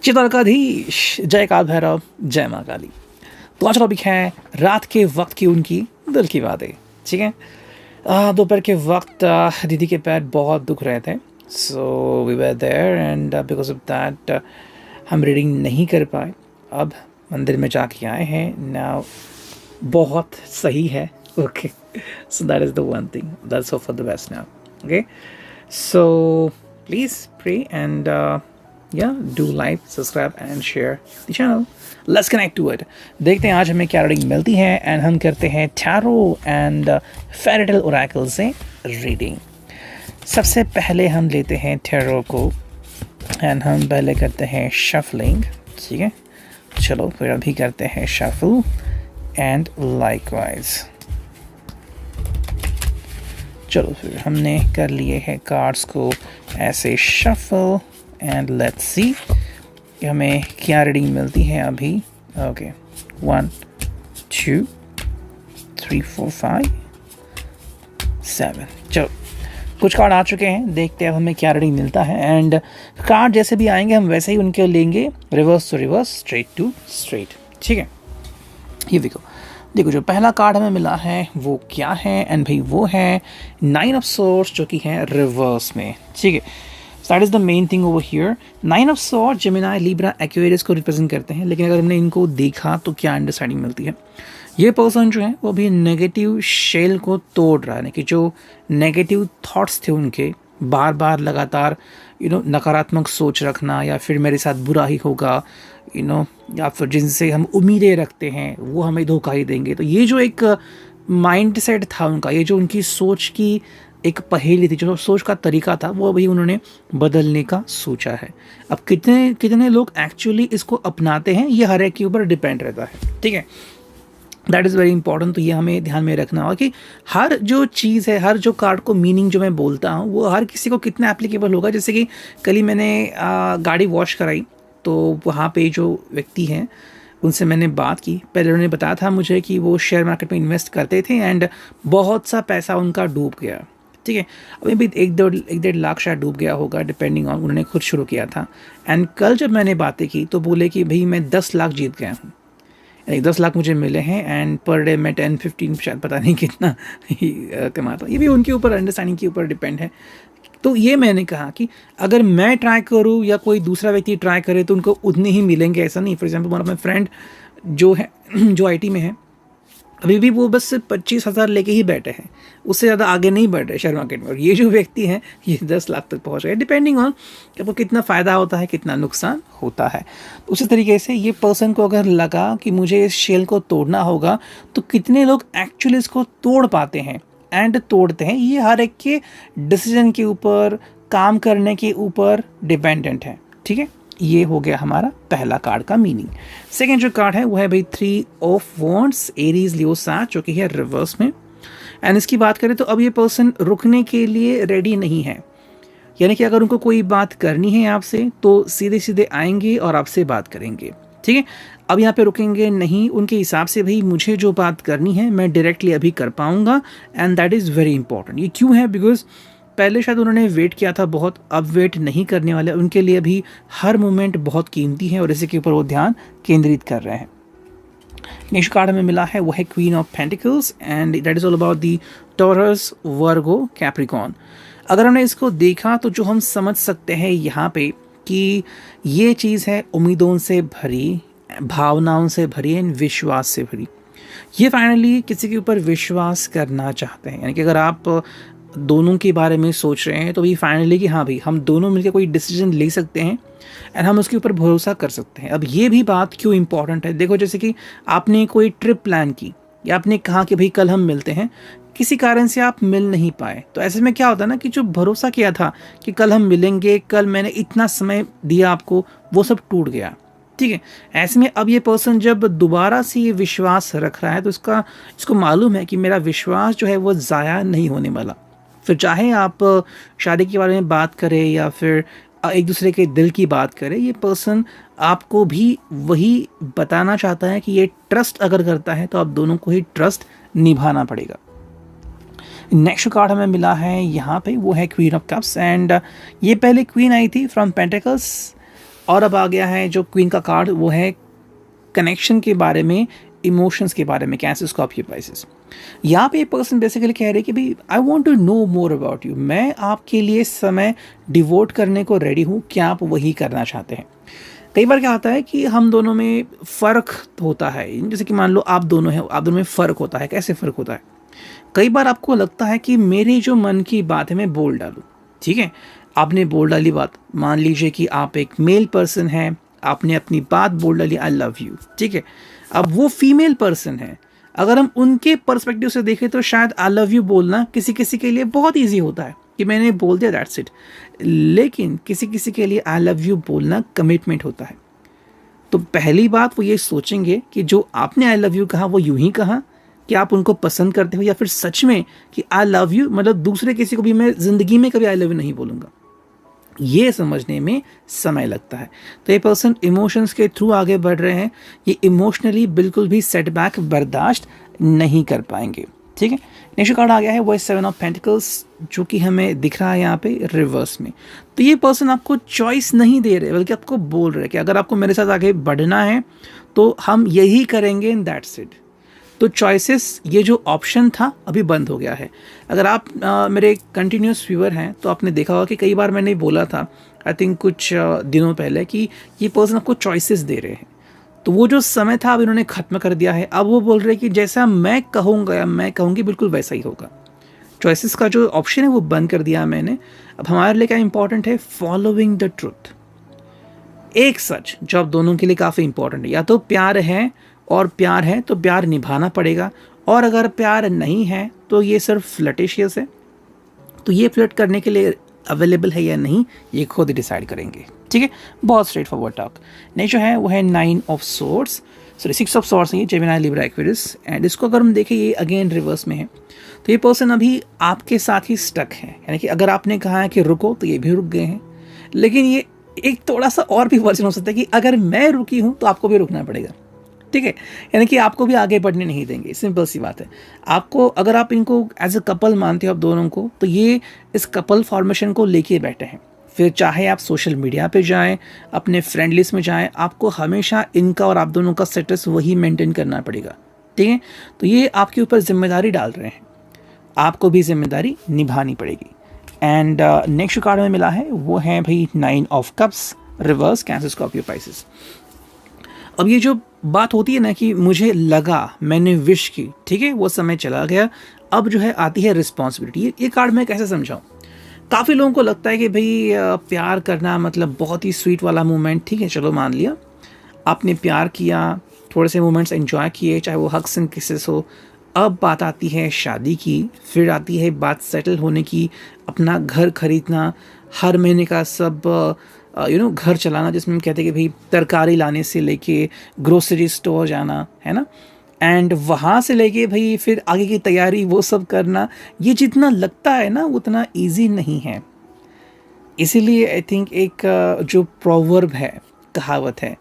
चित्रकाधीश, जय काल भैरव, जय माँ काली। तो आज टॉपिक है रात के वक्त की उनकी दिल की बातें। ठीक है, दोपहर के वक्त दीदी के पैर बहुत दुख रहे थे, so we were there and because of that हम रीडिंग नहीं कर पाए। अब मंदिर में जाके आए हैं, नाउ बहुत सही है। Okay, so that is the one thing, that's hope for the best now. Okay, so please pray and yeah, do like, subscribe and share the channel. Let's connect to it. देखते हैं आज हमें क्या reading मिलती है and हम करते हैं tarot and fairy tale oracle से रीडिंग। सबसे पहले हम लेते हैं टैरो को एंड हम पहले करते हैं शफलिंग। ठीक है, चलो फिर अभी करते हैं शफल एंड लाइकवाइज। चलो फिर हमने कर लिए हैं कार्ड्स को ऐसे शफल एंड लेट्स सी कि हमें क्या रीडिंग मिलती है अभी। ओके, 1 2 3 4 5 7। चलो कुछ कार्ड आ चुके हैं, देखते हैं अब हमें क्या रीडिंग मिलता है। एंड कार्ड जैसे भी आएंगे हम वैसे ही उनके लेंगे, reverse to reverse, straight to straight. ठीक है, ये देखो जो पहला कार्ड हमें मिला है वो क्या है, एंड भाई वो है 9 ऑफ सोर्ड्स जो कि है रिवर्स में। ठीक है, that is the main thing over here. 9 of swords Gemini, Libra, Aquarius को रिप्रेजेंट करते हैं, लेकिन अगर हमने इनको देखा तो क्या अंडरस्टैंडिंग मिलती है। ये पर्सन जो है वो भी नेगेटिव शेल को तोड़ रहा है, कि जो नेगेटिव थॉट्स थे उनके बार बार लगातार नकारात्मक सोच रखना, या फिर मेरे साथ बुरा ही होगा, या फिर जिनसे हम उम्मीदें रखते हैं वो हमें धोखा ही देंगे। तो ये जो एक माइंड सेट था उनका, ये जो उनकी सोच की एक पहेली थी, जो सोच का तरीका था, वो अभी उन्होंने बदलने का सोचा है। अब कितने लोग एक्चुअली इसको अपनाते हैं ये हर एक के ऊपर डिपेंड रहता है। ठीक है, दैट इज़ वेरी इंपॉर्टेंट। तो ये हमें ध्यान में रखना होगा कि हर जो चीज़ है, हर जो कार्ड को मीनिंग जो मैं बोलता हूँ वो हर किसी को कितना एप्लीकेबल होगा। जैसे कि कल ही मैंने गाड़ी वॉश कराई, तो वहाँ पे जो व्यक्ति हैं उनसे मैंने बात की। पहले उन्होंने बताया था मुझे कि वो शेयर मार्केट में इन्वेस्ट करते थे एंड बहुत सा पैसा उनका डूब गया। ठीक है, अभी भी 1-1.5 लाख शायद डूब गया होगा, डिपेंडिंग ऑन, उन्होंने खुद शुरू किया था। एंड कल जब मैंने बातें की तो बोले कि भाई मैं 10 लाख जीत गया हूँ, यानी 10 लाख मुझे मिले हैं एंड पर डे मैं 10-15 शायद पता नहीं कितना ही कमाता। ये भी उनके ऊपर, अंडरस्टैंडिंग के ऊपर डिपेंड है। तो ये मैंने कहा कि अगर मैं ट्राई करूँ या कोई दूसरा व्यक्ति ट्राई करे तो उनको उतने ही मिलेंगे, ऐसा नहीं। For example one of my friend जो है, जो IT में है, अभी भी वो बस 25,000 लेके ही बैठे हैं, उससे ज़्यादा आगे नहीं बढ़ रहे शेयर मार्केट में। और ये जो व्यक्ति हैं ये 10 लाख तक पहुँच गए, डिपेंडिंग ऑन कि आपको कितना फ़ायदा होता है, कितना नुकसान होता है। उसी तरीके से ये पर्सन को अगर लगा कि मुझे इस शेल को तोड़ना होगा, तो कितने लोग एक्चुअली इसको तोड़ पाते हैं एंड तोड़ते हैं, ये हर एक के डिसीजन के ऊपर, काम करने के ऊपर डिपेंडेंट है। ठीक है, ये हो गया हमारा पहला कार्ड का मीनिंग। सेकेंड जो कार्ड है वो है भाई 3 ऑफ वॉन्ड्स, एरीज, लियो, साथ, जो कि है रिवर्स में। एंड इसकी बात करें तो अब ये पर्सन रुकने के लिए रेडी नहीं है, यानी कि अगर उनको कोई बात करनी है आपसे तो सीधे सीधे आएंगे और आपसे बात करेंगे। ठीक है, अब यहाँ पे रुकेंगे नहीं, उनके हिसाब से भाई मुझे जो बात करनी है मैं डायरेक्टली अभी कर पाऊँगा, and that is very important. ये क्यों है? बिकॉज पहले शायद उन्होंने वेट किया था बहुत, अब वेट नहीं करने वाले। उनके लिए भी हर मोमेंट बहुत कीमती है और इसी के ऊपर वो ध्यान केंद्रित कर रहे हैं। नेक्स्ट कार्ड हमें मिला है वो है queen of pentacles and that is all about the taurus, Virgo, Capricorn. अगर हमने इसको देखा तो जो हम समझ सकते हैं यहाँ पे कि ये चीज़ है उम्मीदों से भरी, भावनाओं से भरी एंड विश्वास से भरी। ये फाइनली किसी के ऊपर विश्वास करना चाहते हैं, यानी कि अगर आप दोनों के बारे में सोच रहे हैं तो भी फाइनली कि हाँ भाई हम दोनों मिलकर कोई डिसीजन ले सकते हैं एंड हम उसके ऊपर भरोसा कर सकते हैं। अब ये भी बात क्यों इंपॉर्टेंट है, देखो जैसे कि आपने कोई ट्रिप प्लान की या आपने कहा कि भाई कल हम मिलते हैं, किसी कारण से आप मिल नहीं पाए, तो ऐसे में क्या होता है ना कि जो भरोसा किया था कि कल हम मिलेंगे, कल मैंने इतना समय दिया आपको, वो सब टूट गया। ठीक है, ऐसे में अब ये पर्सन जब दोबारा से ये विश्वास रख रहा है तो इसको मालूम है कि मेरा विश्वास जो है वो ज़ाया नहीं होने वाला। फिर चाहे आप शादी के बारे में बात करें या फिर एक दूसरे के दिल की बात करें, ये पर्सन आपको भी वही बताना चाहता है कि ये ट्रस्ट अगर करता है तो आप दोनों को ही ट्रस्ट निभाना पड़ेगा। नेक्स्ट कार्ड हमें मिला है यहाँ पे वो है क्वीन ऑफ कप्स एंड ये पहले क्वीन आई थी फ्रॉम पेंटिकल्स और अब आ गया है जो क्वीन का कार्ड, वो है कनेक्शन के बारे में, इमोशंस के बारे में, कैंसर, स्कॉर्पियो, पाइसेस। यहाँ पे पर्सन बेसिकली कह रहे हैं कि भाई I want to know more about you, मैं आपके लिए समय डिवोट करने को रेडी हूँ, क्या आप वही करना चाहते हैं। कई बार क्या होता है कि हम दोनों में फ़र्क होता है, जैसे कि मान लो आप दोनों हैं, आप दोनों में फ़र्क होता है। कैसे फ़र्क होता है? कई बार आपको लगता है कि मेरी जो मन की बात है मैं बोल डालूँ, ठीक है, आपने बोल डाली बात, मान लीजिए कि आप एक मेल पर्सन हैं, आपने अपनी बात बोल डाली आई लव यू, ठीक है। अब वो फीमेल पर्सन है, अगर हम उनके पर्सपेक्टिव से देखें तो शायद आई लव यू बोलना किसी किसी के लिए बहुत ईजी होता है कि मैंने बोल दिया, दैट्स इट। लेकिन किसी किसी के लिए आई लव यू बोलना कमिटमेंट होता है। तो पहली बात वो ये सोचेंगे कि जो आपने आई लव यू कहा वो यूं ही कहा, कि आप उनको पसंद करते हो, या फिर सच में कि आई लव यू मतलब दूसरे किसी को भी मैं ज़िंदगी में कभी आई लव यू नहीं बोलूँगा। ये समझने में समय लगता है। तो ये पर्सन इमोशंस के थ्रू आगे बढ़ रहे हैं, ये इमोशनली बिल्कुल भी सेटबैक बर्दाश्त नहीं कर पाएंगे, ठीक है। नेक्स्ट कार्ड आ गया है वो है 7 ऑफ पेंटिकल्स, जो कि हमें दिख रहा है यहाँ पे रिवर्स में। तो ये पर्सन आपको चॉइस नहीं दे रहे, बल्कि आपको बोल रहे हैं कि अगर आपको मेरे साथ आगे बढ़ना है तो हम यही करेंगे, इन दैट्स इट। तो चॉइसेस, ये जो ऑप्शन था अभी बंद हो गया है। अगर आप मेरे कंटिन्यूस व्यूअर हैं तो आपने देखा होगा कि कई बार मैंने बोला था, आई थिंक कुछ दिनों पहले, कि ये पर्सन आपको चॉइसेस दे रहे हैं। तो वो जो समय था अब इन्होंने ख़त्म कर दिया है। अब वो बोल रहे हैं कि जैसा मैं कहूँगा या मैं कहूँगी बिल्कुल वैसा ही होगा। चॉइसेस का जो ऑप्शन है वो बंद कर दिया मैंने। अब हमारे लिए क्या इंपॉर्टेंट है? फॉलोइंग द ट्रुथ, एक सच जो आप दोनों के लिए काफ़ी इंपॉर्टेंट है। या तो प्यार है, और प्यार है तो प्यार निभाना पड़ेगा, और अगर प्यार नहीं है तो ये सिर्फ फ्लर्टेशियस है। तो ये फ्लर्ट करने के लिए अवेलेबल है या नहीं, ये खुद डिसाइड करेंगे, ठीक है। बहुत स्ट्रेट फॉरवर्ड टॉक। नेक्स्ट जो है वो है 9 of swords, sorry 6 of swords है, ये जेमिनी, लिब्रा, एक्वेरियस। एंड इसको अगर हम देखें ये अगेन रिवर्स में है। तो ये पर्सन अभी आपके साथ ही स्टक है, यानी कि अगर आपने कहा है कि रुको तो ये भी रुक गए हैं। लेकिन ये एक थोड़ा सा और भी वर्जन हो सकता है कि अगर मैं रुकी हूँ तो आपको भी रुकना पड़ेगा, ठीक है। यानी कि आपको भी आगे बढ़ने नहीं देंगे, सिंपल सी बात है। आपको, अगर आप इनको एज अ कपल मानते हो आप दोनों को, तो ये इस कपल फॉर्मेशन को लेके बैठे हैं। फिर चाहे आप सोशल मीडिया पे जाएं, अपने फ्रेंड लिस्ट में जाएं, आपको हमेशा इनका और आप दोनों का स्टेटस वही मेंटेन करना पड़ेगा, ठीक है। तो ये आपके ऊपर जिम्मेदारी डाल रहे हैं, आपको भी जिम्मेदारी निभानी पड़ेगी। एंड नेक्स्ट कार्ड में मिला है वो है भाई 9 of cups reverse, cancer, Scorpio, Pisces. अब ये जो बात होती है ना कि मुझे लगा, मैंने विश की, ठीक है, वो समय चला गया, अब जो है आती है रिस्पॉन्सिबिलिटी। ये कार्ड मैं कैसे समझाऊँ? काफ़ी लोगों को लगता है कि भाई प्यार करना मतलब बहुत ही स्वीट वाला मोमेंट, ठीक है, चलो मान लिया आपने प्यार किया, थोड़े से मोमेंट्स एंजॉय किए, चाहे वो हग्स एंड किसेस हो। अब बात आती है शादी की, फिर आती है बात सेटल होने की, अपना घर खरीदना, हर महीने का सब घर चलाना, जिसमें हम कहते हैं कि भाई तरकारी लाने से लेके ग्रोसरी स्टोर जाना, है ना, एंड वहाँ से लेके भाई फिर आगे की तैयारी वो सब करना, ये जितना लगता है ना उतना इजी नहीं है। इसीलिए आई थिंक एक जो प्रोवर्ब है, कहावत है,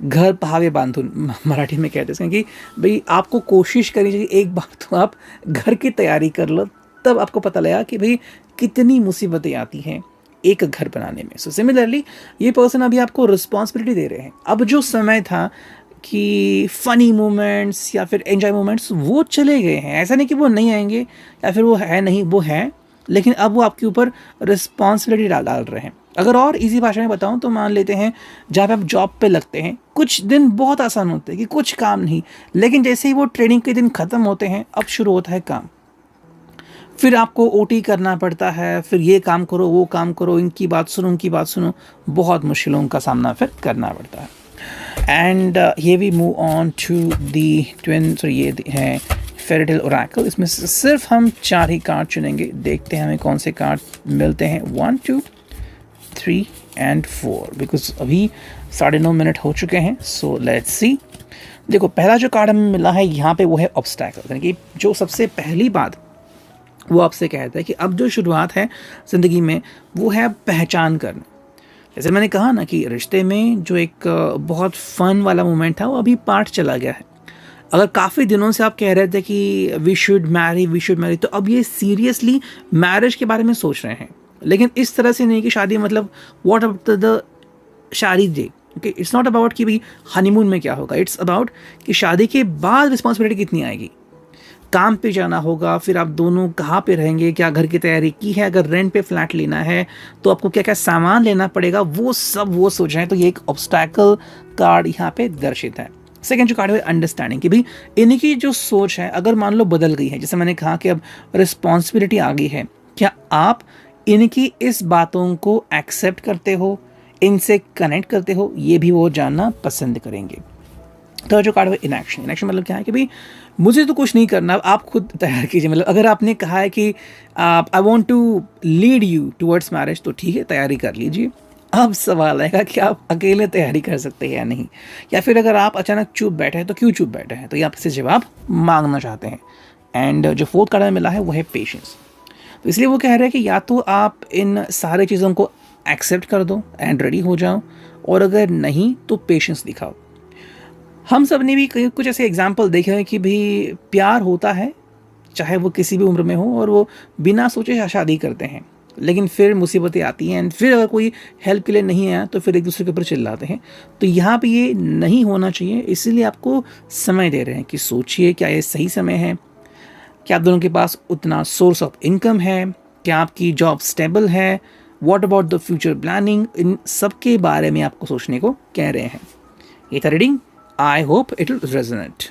घर पहावे बांधून मराठी में कहते हैं कि भाई आपको कोशिश करनी चाहिए, एक बार तो आप घर की तैयारी कर लो, तब आपको पता लगा कि भाई कितनी मुसीबतें आती हैं एक घर बनाने में। सो सिमिलरली ये पर्सन अभी आपको रिस्पॉन्सिबिलिटी दे रहे हैं। अब जो समय था कि फ़नी मोमेंट्स या फिर एंजॉय मोमेंट्स, वो चले गए हैं। ऐसा नहीं कि वो नहीं आएंगे या फिर वो है नहीं, वो है, लेकिन अब वो आपके ऊपर रिस्पॉन्सिबिलिटी डाल रहे हैं। अगर और इजी भाषा में बताऊं तो मान लेते हैं जहाँ पे आप जॉब पे लगते हैं, कुछ दिन बहुत आसान होते हैं कि कुछ काम नहीं, लेकिन जैसे ही वो ट्रेनिंग के दिन ख़त्म होते हैं अब शुरू होता है काम। फिर आपको ओटी करना पड़ता है, फिर ये काम करो, वो काम करो, इनकी बात सुनो, उनकी बात सुनो, बहुत मुश्किलों का सामना फिर करना पड़ता है। एंड ये we move on to the twin, sorry ये है फेयरी टेल ओरेकल। इसमें सिर्फ हम 4 ही कार्ड चुनेंगे, देखते हैं हमें कौन से कार्ड मिलते हैं। 1 2 3 एंड 4, बिकॉज अभी 9:30 मिनट हो चुके हैं। So let's see. देखो पहला जो कार्ड हमें मिला है यहाँ पे वो है ऑब्स्टैकल, यानी कि जो सबसे पहली बात वो आपसे कहता है कि अब जो शुरुआत है ज़िंदगी में वो है पहचान करना। जैसे मैंने कहा ना कि रिश्ते में जो एक बहुत फ़न वाला मोमेंट था वो अभी पार्ट चला गया है। अगर काफ़ी दिनों से आप कह रहे थे कि वी शुड मैरी, तो अब ये सीरियसली मैरिज के बारे में सोच रहे हैं, लेकिन इस तरह से नहीं कि शादी मतलब व्हाट अबाउट द शादी day, okay, it's not about कि भाई हनीमून में क्या होगा, इट्स अबाउट कि शादी के बाद रिस्पॉन्सिबिलिटी कितनी आएगी, काम पे जाना होगा, फिर आप दोनों कहाँ पे रहेंगे, क्या घर की तैयारी की है, अगर रेंट पे फ्लैट लेना है तो आपको क्या क्या सामान लेना पड़ेगा, वो सब वो सोच रहे हैं। तो ये एक ऑब्स्टैकल कार्ड यहाँ पे दर्शित है। सेकेंड जो कार्ड है अंडरस्टैंडिंग, कि भाई इनकी जो सोच है अगर मान लो बदल गई है, जैसे मैंने कहा कि अब रिस्पॉन्सिबिलिटी आ गई है, क्या आप इनकी इस बातों को एक्सेप्ट करते हो, इनसे कनेक्ट करते हो, ये भी वो जानना पसंद करेंगे। तो जो कार्ड है इनएक्शन, इनएक्शन मतलब क्या है कि भाई मुझे तो कुछ नहीं करना, आप खुद तैयार कीजिए। मतलब अगर आपने कहा है कि I want to lead you towards marriage, तो ठीक है, तैयारी कर लीजिए। अब सवाल आएगा कि आप अकेले तैयारी कर सकते हैं या नहीं, या फिर अगर आप अचानक चुप बैठे हैं तो क्यों चुप बैठे हैं, तो ये आपसे जवाब मांगना चाहते हैं। एंड जो फोर्थ कार्ड में मिला है वो है पेशेंस। तो इसलिए वो कह रहे हैं कि या तो आप इन सारे चीज़ों को एक्सेप्ट कर दो एंड रेडी हो जाओ, और अगर नहीं तो पेशेंस दिखाओ। हम सब ने भी कुछ ऐसे एग्जाम्पल देखे हैं कि भाई प्यार होता है चाहे वो किसी भी उम्र में हो, और वो बिना सोचे शादी करते हैं, लेकिन फिर मुसीबतें आती हैं एंड फिर अगर कोई हेल्प के लिए नहीं आया तो फिर एक दूसरे के ऊपर चिल्लाते हैं। तो यहाँ पे ये नहीं होना चाहिए, इसीलिए आपको समय दे रहे हैं कि सोचिए क्या ये सही समय है, क्या आप दोनों के पास उतना सोर्स ऑफ इनकम है, क्या आपकी जॉब स्टेबल है, what about the future planning, इन सब के बारे में आपको सोचने को कह रहे हैं। ये था reading. I hope it will resonate.